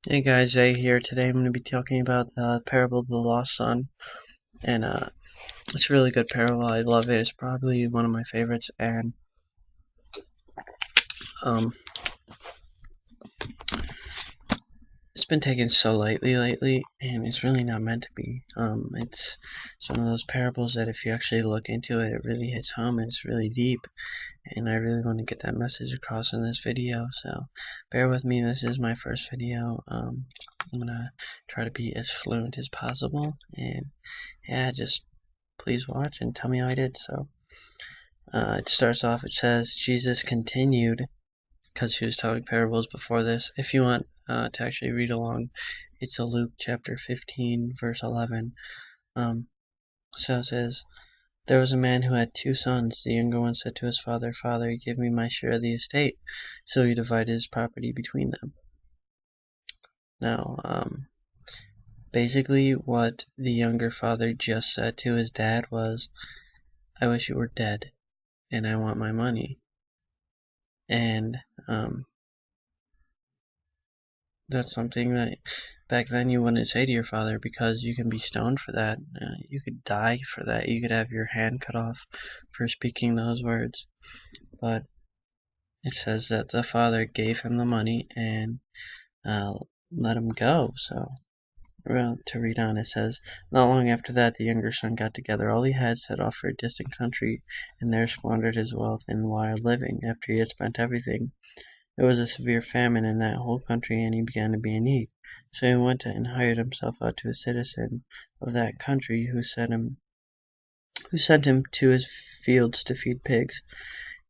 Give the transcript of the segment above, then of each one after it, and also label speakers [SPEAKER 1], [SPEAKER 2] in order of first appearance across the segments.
[SPEAKER 1] Hey guys, Zay here. Today I'm going to be talking about the parable of the lost son, and it's a really good parable. I love it. It's probably one of my favorites, and um, it's been taken so lightly lately, and it's really not meant to be. It's one of those parables that if you actually look into it, it really hits home, and it's really deep, and I really want to get that message across in this video. So bear with me. This is my first video. I'm gonna try to be as fluent as possible, and yeah, just please watch and tell me how I did. So it starts off, it says, Jesus continued, because he was telling parables before this. If you want to actually read along, it's a Luke chapter 15, verse 11. So it says, there was a man who had two sons. The younger one said to his father, Father, give me my share of the estate. So he divided his property between them. Now, basically what the younger father just said to his dad was, I wish you were dead, and I want my money. And that's something that back then you wouldn't say to your father, because you can be stoned for that. You could die for that. You could have your hand cut off for speaking those words. But it says that the father gave him the money and let him go. So, well, to read on, it says, not long after that, the younger son got together all he had, set off for a distant country, and there squandered his wealth in wild living. After he had spent everything, there was a severe famine in that whole country, and he began to be in need. So he went and hired himself out to a citizen of that country, who sent him to his fields to feed pigs.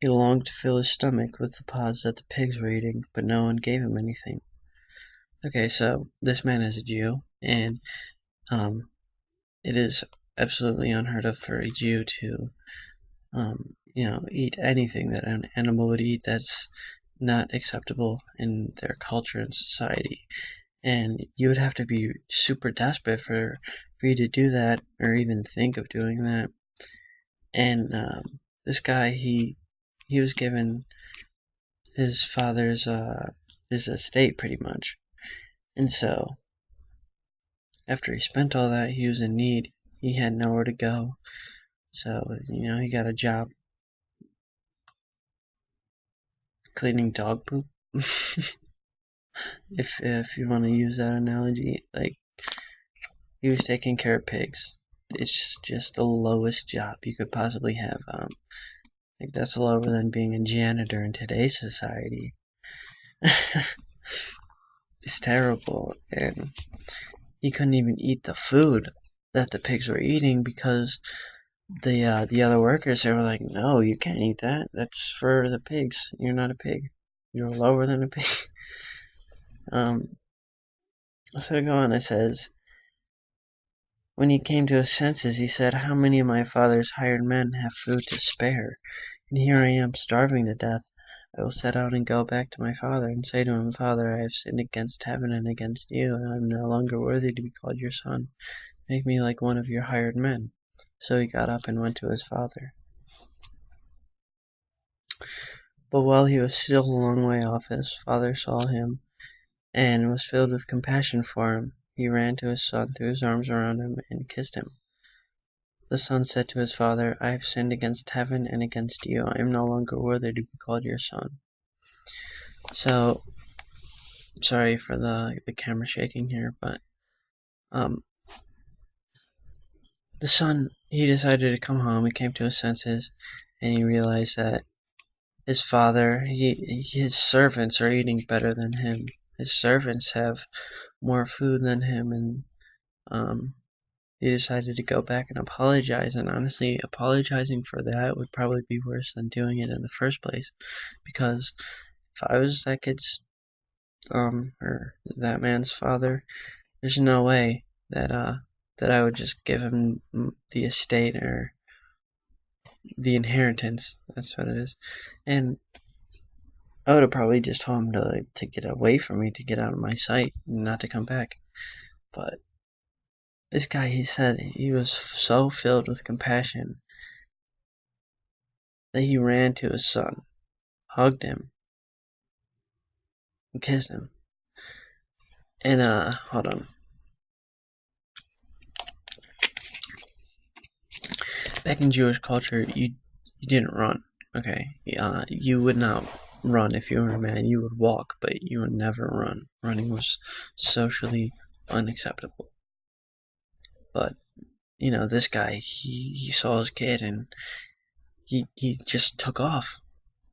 [SPEAKER 1] He longed to fill his stomach with the pods that the pigs were eating, but no one gave him anything. Okay, so this man is a Jew, and it is absolutely unheard of for a Jew to eat anything that an animal would eat. That's not acceptable in their culture and society. And you would have to be super desperate for you to do that, or even think of doing that. And this guy, he was given his father's his estate pretty much, and so after he spent all that, he was in need. He had nowhere to go, so he got a job cleaning dog poop. if you want to use that analogy, like, he was taking care of pigs. It's just the lowest job you could possibly have. Like, that's lower than being a janitor in today's society. It's terrible, and he couldn't even eat the food that the pigs were eating, because the other workers, they were like, no, you can't eat that. That's for the pigs. You're not a pig. You're lower than a pig. So to go on, it says, when he came to his senses, he said, how many of my father's hired men have food to spare? And here I am, starving to death. I will set out and go back to my father, and say to him, Father, I have sinned against heaven and against you, and I am no longer worthy to be called your son. Make me like one of your hired men. So he got up and went to his father. But while he was still a long way off, his father saw him, and was filled with compassion for him. He ran to his son, threw his arms around him, and kissed him. The son said to his father, I have sinned against heaven and against you. I am no longer worthy to be called your son. So, sorry for the camera shaking here, but the son, he decided to come home. He came to his senses, and he realized that his father, his servants are eating better than him. His servants have more food than him, and he decided to go back and apologize. And honestly, apologizing for that would probably be worse than doing it in the first place, because if I was that kid's or that man's father, there's no way that I would just give him the estate, or the inheritance. That's what it is. And I would have probably just told him to get away from me, to get out of my sight, and not to come back. But this guy, he said he was so filled with compassion that he ran to his son, hugged him, and kissed him. And hold on. Back in Jewish culture, you didn't run. Okay, you would not run if you were a man. You would walk, but you would never run. Running was socially unacceptable. But this guy, he saw his kid and he just took off.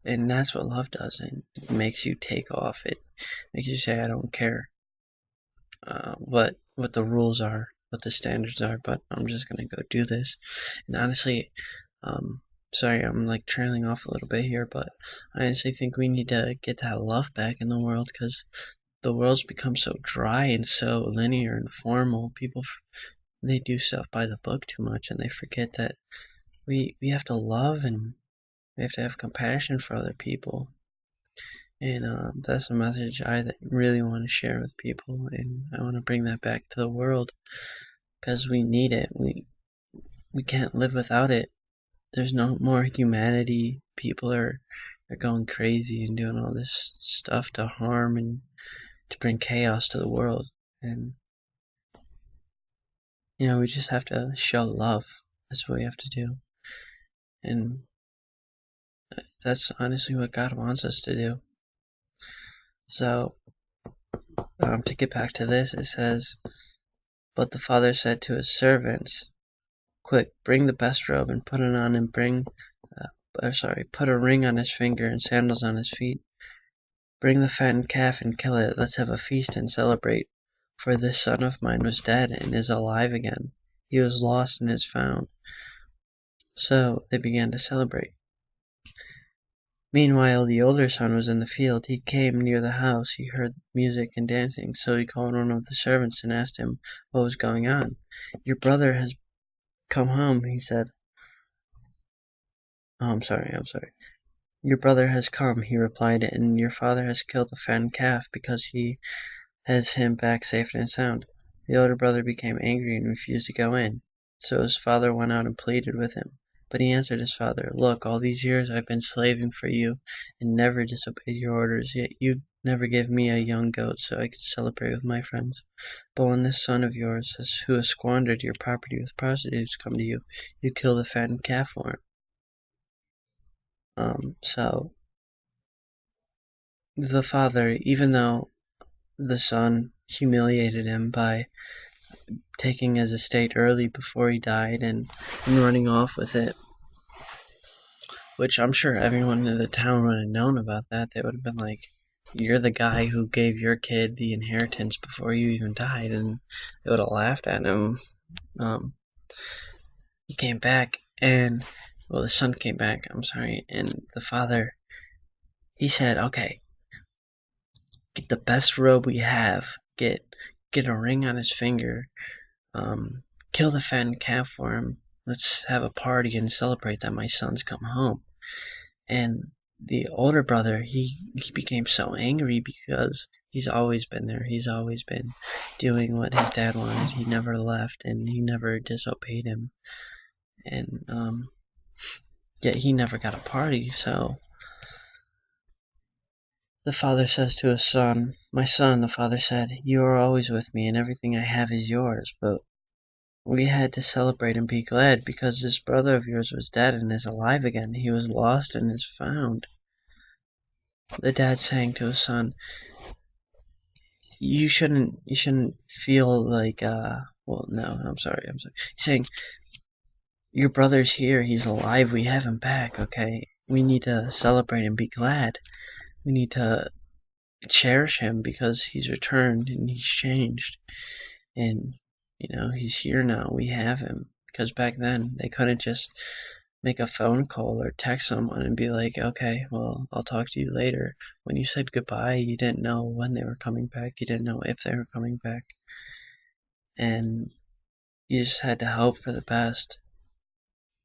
[SPEAKER 1] And that's what love does. It makes you take off. It makes you say, I don't care what the rules are, what the standards are, but I'm just gonna go do this. And honestly, sorry, I'm like trailing off a little bit here, but I honestly think we need to get that love back in the world because the world's become so dry and so linear and formal. People they do stuff by the book too much, and they forget that we have to love and we have to have compassion for other people. And that's a message I really want to share with people, and I want to bring that back to the world because we need it. We can't live without it. There's no more humanity. People are going crazy and doing all this stuff to harm and to bring chaos to the world. And we just have to show love. That's what we have to do. And that's honestly what God wants us to do. So, to get back to this, it says, but the father said to his servants, quick, bring the best robe and put it on, and put a ring on his finger and sandals on his feet. Bring the fattened calf and kill it. Let's have a feast and celebrate. For this son of mine was dead and is alive again. He was lost and is found. So they began to celebrate. Meanwhile, the older son was in the field. He came near the house. He heard music and dancing. So he called one of the servants and asked him what was going on. Your brother has come home, he said. Oh, I'm sorry. Your brother has come, he replied, and your father has killed the fattened calf because he has him back safe and sound. The older brother became angry and refused to go in. So his father went out and pleaded with him. But he answered his father, look, all these years I've been slaving for you and never disobeyed your orders, yet you never gave me a young goat so I could celebrate with my friends. But when this son of yours, who has squandered your property with prostitutes, come to you, you kill the fattened calf for him. So the father, even though the son humiliated him by taking his estate early before he died and running off with it, which I'm sure everyone in the town would have known about that. They would have been like, you're the guy who gave your kid the inheritance before you even died, and they would have laughed at him. He came back, and the son came back, I'm sorry, and the father, he said, okay, get the best robe we have, get a ring on his finger, kill the fattened calf for him. Let's have a party and celebrate that my son's come home. And the older brother, he became so angry because he's always been there. He's always been doing what his dad wanted. He never left and he never disobeyed him. And yet he never got a party. So the father says to his son, my son, the father said, you are always with me and everything I have is yours. But we had to celebrate and be glad because this brother of yours was dead and is alive again. He was lost and is found. The dad saying to his son, you shouldn't feel like no, I'm sorry. He's saying, your brother's here, he's alive, we have him back, okay? We need to celebrate and be glad. We need to cherish him because he's returned and he's changed. And he's here now. We have him. Because back then they couldn't just make a phone call or text someone and be like, okay, well, I'll talk to you later. When you said goodbye, you didn't know when they were coming back. You didn't know if they were coming back. And you just had to hope for the best.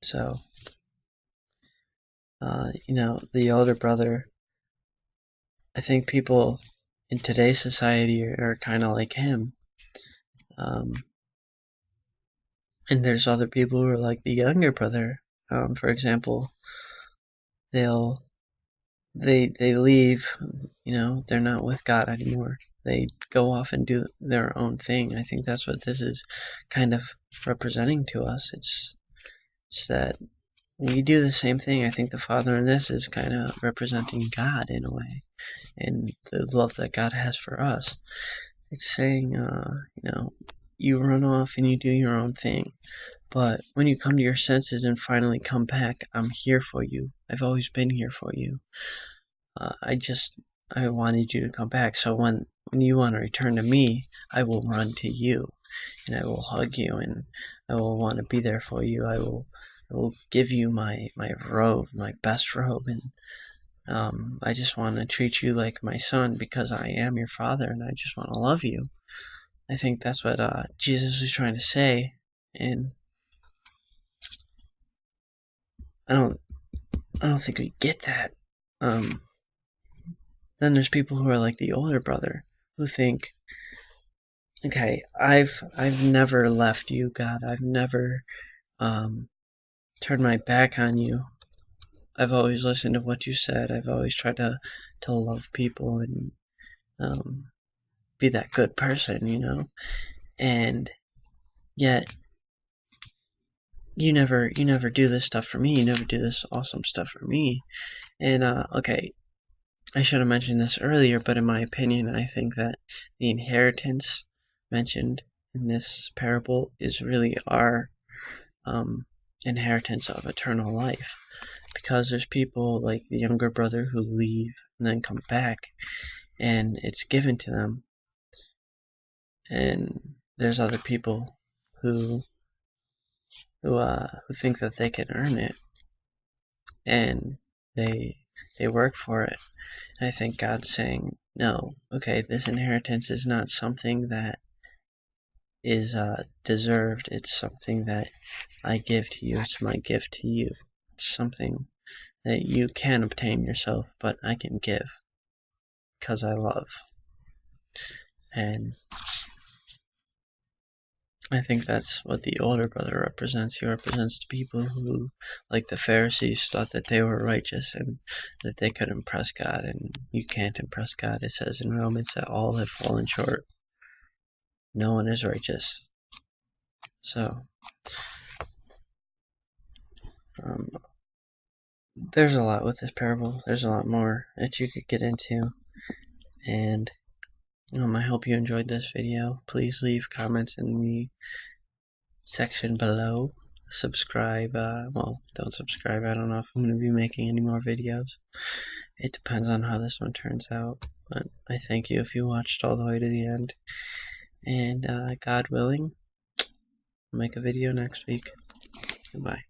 [SPEAKER 1] So, the older brother, I think people in today's society are kind of like him. And there's other people who are like the younger brother. For example, they'll they leave, they're not with God anymore. They go off and do their own thing. I think that's what this is kind of representing to us. It's that we do the same thing. I think the Father in this is kind of representing God in a way, and the love that God has for us. It's saying, you run off and you do your own thing. But when you come to your senses and finally come back, I'm here for you. I've always been here for you. I wanted you to come back. So when you want to return to me, I will run to you, and I will hug you, and I will want to be there for you. I will give you my robe, my best robe, and I just want to treat you like my son because I am your father, and I just want to love you. I think that's what Jesus was trying to say, and I don't think we get that. Then there's people who are like the older brother who think, okay, I've never left you, God. I've never turned my back on you. I've always listened to what you said. I've always tried to love people and be that good person, and yet you never do this stuff for me. You never do this awesome stuff for me. And okay, I should have mentioned this earlier, but in my opinion, I think that the inheritance mentioned in this parable is really our inheritance of eternal life. Because there's people like the younger brother who leave and then come back, and it's given to them. And there's other people who think that they can earn it, and they work for it. And I think God's saying, no, okay, this inheritance is not something that is deserved. It's something that I give to you. It's my gift to you. It's something that you can obtain yourself, but I can give because I love. And I think that's what the older brother represents. He represents the people who, like the Pharisees, thought that they were righteous and that they could impress God, and you can't impress God. It says in Romans that all have fallen short. No one is righteous. So, there's a lot with this parable. There's a lot more that you could get into. And I hope you enjoyed this video. Please leave comments in the section below. Subscribe. Well, don't subscribe. I don't know if I'm going to be making any more videos. It depends on how this one turns out. But I thank you if you watched all the way to the end. And God willing, I'll make a video next week. Goodbye.